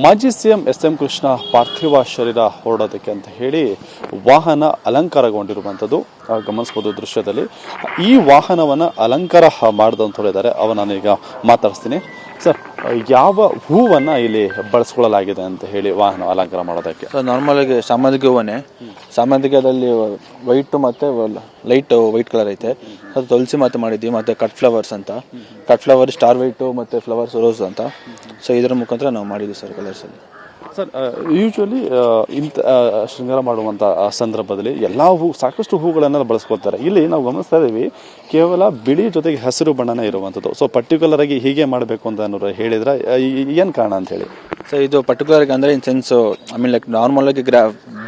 ಮಾಜಿ CM M Krishna ಪಾರ್ಥಿವ ಶರೀರ ಹೊರಡೋದಕ್ಕೆ ಅಂತ ಹೇಳಿ ವಾಹನ ಅಲಂಕಾರಗೊಂಡಿರುವಂಥದ್ದು ಗಮನಿಸಬಹುದು ದೃಶ್ಯದಲ್ಲಿ. ಈ ವಾಹನವನ್ನು ಅಲಂಕಾರ ಮಾಡಿದಂಥವ್ರು ಇದ್ದಾರೆ, ಅವನನ್ನೀಗ ಮಾತಾಡಿಸ್ತೀನಿ. ಸರ್, ಯಾವ ಹೂವನ್ನು ಇಲ್ಲಿ ಬಳಸ್ಕೊಳ್ಳಲಾಗಿದೆ ಅಂತ ಹೇಳಿ ವಾಹನ ಅಲಂಕಾರ ಮಾಡೋದಕ್ಕೆ? ಸರ್, ನಾರ್ಮಲ್ ಆಗಿ ಸಾಮಾನ್ಯ ಹೂವನ್ನೇ. ಸಾಮಾನ್ಯದಲ್ಲಿ ವೈಟ್ ಮತ್ತೆ ಲೈಟ್ ವೈಟ್ ಕಲರ್ ಐತೆ. ಅದು ತುಳಸಿ ಮಾತೆ ಮಾಡಿದ್ವಿ, ಮತ್ತೆ ಕಟ್ ಫ್ಲವರ್ಸ್ ಅಂತ. ಕಟ್ ಫ್ಲವರ್ ಸ್ಟಾರ್ ವೈಟ್ ಮತ್ತೆ ಫ್ಲವರ್ಸ್ ರೋಸ್ ಅಂತ. ಸೊ ಇದರ ಮುಖಾಂತರ ನಾವು ಮಾಡಿದ್ವಿ ಸರ್ ಕಲರ್ಸ್ ಅಲ್ಲಿ. ಸರ್, ಯೂಶ್ವಲಿ ಇಂಥ ಶೃಂಗಾರ ಮಾಡುವಂಥ ಸಂದರ್ಭದಲ್ಲಿ ಎಲ್ಲ ಸಾಕಷ್ಟು ಹೂಗಳನ್ನೆಲ್ಲ ಬಳಸ್ಕೊಳ್ತಾರೆ. ಇಲ್ಲಿ ನಾವು ಗಮನಿಸ್ತಾ ಇದ್ದೀವಿ, ಕೇವಲ ಬಿಳಿ ಜೊತೆಗೆ ಹಸಿರು ಬಣ್ಣನೇ ಇರುವಂಥದ್ದು. ಸೊ ಪರ್ಟಿಕ್ಯುಲರ್ ಆಗಿ ಹೀಗೆ ಮಾಡಬೇಕು ಅಂತ ಅನ್ನೋರು ಹೇಳಿದ್ರೆ ಏನು ಕಾರಣ ಅಂತ ಹೇಳಿ? ಸೊ ಇದು ಪರ್ಟಿಕ್ಯುಲರ್ ಆಗಿ ಅಂದರೆ ಇನ್ ಸೆನ್ಸ್ ಲೈಕ್ ನಾರ್ಮಲ್ ಆಗಿ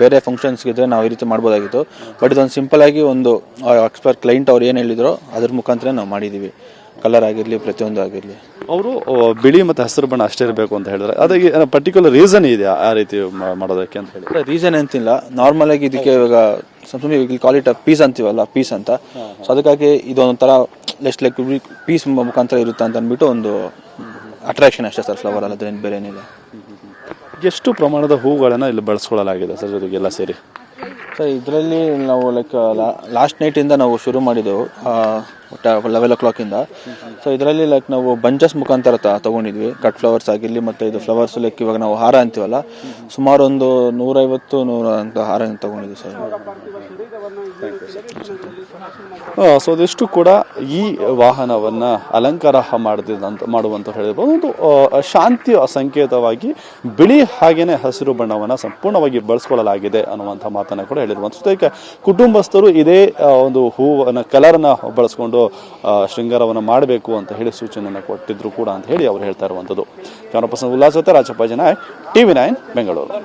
ಬೇರೆ ಫಂಕ್ಷನ್ಸ್ಗಿದ್ರೆ ನಾವು ಈ ರೀತಿ ಮಾಡ್ಬೋದಾಗಿತ್ತು. ಬಟ್ ಇದೊಂದು ಸಿಂಪಲ್ ಆಗಿ ಒಂದು ಎಕ್ಸ್ಪರ್ಟ್ ಕ್ಲೈಂಟ್ ಅವ್ರು ಏನು ಹೇಳಿದ್ರು ಅದ್ರ ಮುಖಾಂತರ ನಾವು ಮಾಡಿದ್ದೀವಿ. ಕಲರ್ ಆಗಿರಲಿ, ಪ್ರತಿಯೊಂದು ಆಗಿರಲಿ. ಅವರು ಬಿಳಿ ಮತ್ತು ಹಸಿರು ಬಣ್ಣ ಅಷ್ಟೇ ಇರಬೇಕು ಅಂತ ಹೇಳಿದ್ರೆ ಅದಕ್ಕೆ ಪರ್ಟಿಕ್ಯುಲರ್ ರೀಸನ್ ಇದೆಯಾ ಆ ರೀತಿ ಮಾಡೋದಕ್ಕೆ ಅಂತ ಹೇಳಿ? ರೀಸನ್ ಅಂತಿಲ್ಲ, ನಾರ್ಮಲ್ ಆಗಿ ಇದಕ್ಕೆ ಇವಾಗ ಕಾಲ್ ಇಟ್ ಪೀಸ್ ಅಂತೀವಲ್ಲ, ಪೀಸ್ ಅಂತ. ಸೊ ಅದಕ್ಕಾಗಿ ಇದೊಂಥರ ಲೆಸ್ಟ್ ಲೈಕ್ ಪೀಸ್ ಮುಖಾಂತರ ಇರುತ್ತೆ ಅಂತ ಅಂದ್ಬಿಟ್ಟು ಒಂದು ಅಟ್ರಾಕ್ಷನ್ ಅಷ್ಟೇ ಸರ್, ಫ್ಲವರ್ ಅಲ್ಲದೇನು ಬೇರೆ ಏನಿಲ್ಲ. ಎಷ್ಟು ಪ್ರಮಾಣದ ಹೂಗಳನ್ನು ಇಲ್ಲಿ ಬಳಸ್ಕೊಳ್ಳಲಾಗಿದೆ ಸರ್ ಜೊತೆಗೆಲ್ಲ ಸೇರಿ? ಸರ್, ಇದರಲ್ಲಿ ನಾವು ಲೈಕ್ ಲಾಸ್ಟ್ ನೈಟಿಂದ ನಾವು ಶುರು ಮಾಡಿದ್ದೆವು 11 o'clock. ಸೊ ಇದರಲ್ಲಿ ಲೈಕ್ ನಾವು ಬಂಚಸ್ ಮುಖಾಂತರ ತಗೊಂಡಿದ್ವಿ. ಕಟ್ ಫ್ಲವರ್ಸ್ ಆಗಿರಲಿ, ಮತ್ತು ಇದು ಫ್ಲವರ್ಸ್ ಲೈಕ್ ಇವಾಗ ನಾವು ಹಾರ ಅಂತೀವಲ್ಲ, ಸುಮಾರು ಒಂದು 150-100 ಅಂತ ಹಾರ ತಗೊಂಡಿದ್ವಿ ಸರ್. ಸೊ ಅದೆಷ್ಟು ಕೂಡ ಈ ವಾಹನವನ್ನು ಅಲಂಕಾರ ಮಾಡುವಂತ ಹೇಳಿರ್ಬೋದು. ಒಂದು ಶಾಂತಿಯ ಸಂಕೇತವಾಗಿ ಬಿಳಿ ಹಾಗೇನೆ ಹಸಿರು ಬಣ್ಣವನ್ನು ಸಂಪೂರ್ಣವಾಗಿ ಬಳಸ್ಕೊಳ್ಳಲಾಗಿದೆ ಅನ್ನುವಂಥ ಮಾತನ್ನು ಕೂಡ ಹೇಳಿರುವಂಥದ್ದು. ಜೊತೆಗೆ ಕುಟುಂಬಸ್ಥರು ಇದೇ ಒಂದು ಹೂವನ್ನು ಕಲರ್ನ ಬಳಸ್ಕೊಂಡು ಶೃಂಗಾರವನ್ನು ಮಾಡಬೇಕು ಅಂತ ಹೇಳಿ ಸೂಚನೆಯನ್ನು ಕೊಟ್ಟಿದ್ರು ಕೂಡ ಅಂತ ಹೇಳಿ ಅವರು ಹೇಳ್ತಾ ಇರುವಂಥದ್ದು. ಕ್ಯಾಮರಾ ಪರ್ಸನ್ ಉಲ್ಲಾಸ್ ಜೊತೆ ರಾಜಪ್ಪ ಜನ, TV9 ಬೆಂಗಳೂರು.